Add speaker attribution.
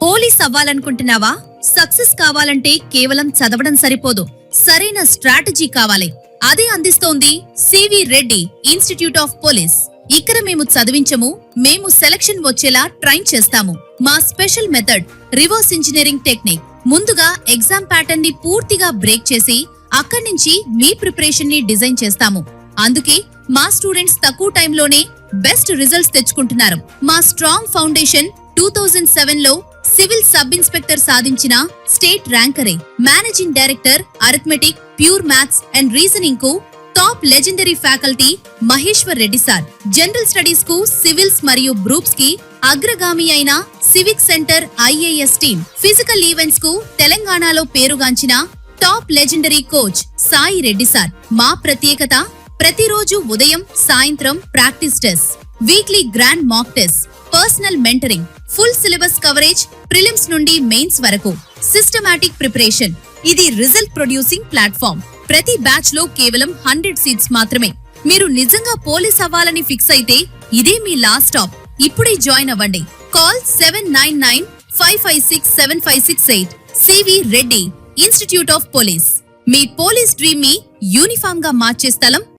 Speaker 1: Police అవ్వాలనుకుంటున్నావా? Success కావాలంటే కేవలం చదవడం సరిపోదు, సరైన స్ట్రాటజీ కావాలి. అదే అందిస్తోంది CV Reddy institute of police. ఇక్కడ మేము చదివించము, మేము సెలక్షన్ వచ్చేలా ట్రైన్ చేస్తాము. మా special method reverse engineering technique. ముందుగా ఎగ్జామ్ ప్యాటర్న్ ని పూర్తిగా బ్రేక్ చేసి అక్కడి నుంచి మీ ప్రిపరేషన్ ని డిజైన్ చేస్తాము. అందుకే మా స్టూడెంట్స్ తక్కువ టైంలోనే బెస్ట్ రిజల్ట్స్ తెచ్చుకుంటున్నారు. మా స్ట్రాంగ్ ఫౌండేషన్ 2007లో సివిల్ సబ్ ఇన్స్పెక్టర్ సాధించిన స్టేట్ ర్యాంకరే. Managing director arithmetic, pure maths and reasoning కు top legendary faculty Maheshwar Reddy sir. General studies కు సివిల్స్ మరియు గ్రూప్స్ కి అగ్రగామి అయిన Civic Centre IAS team. Physical events కు తెలంగాణలో పేరుగాంచిన top legendary coach Sai Reddy sir. మా ప్రత్యేకత ప్రతిరోజు ఉదయం సాయంత్రం practice test, weekly grand mock test, personal mentoring, full syllabus coverage prelims నుండి మెయిన్స్ వరకు, సిస్టమాటిక్ ప్రిపరేషన్. ఇది రిజల్ట్ ప్రొడ్యూసింగ్ ప్లాట్ఫామ్. ప్రతి బ్యాచ్ లో కేవలం 100 సీట్స్ మాత్రమే. మీరు నిజంగా పోలీస్ అవ్వాలని ఫిక్స్ అయితే ఇదే మీ లాస్ట్ స్టాప్. ఇప్పుడే జాయిన్ అవ్వండి. Call 7995567568. CV Reddy institute of police. మీ పోలీస్ డ్రీమ్ ని యూనిఫామ్ గా మార్చే స్థలం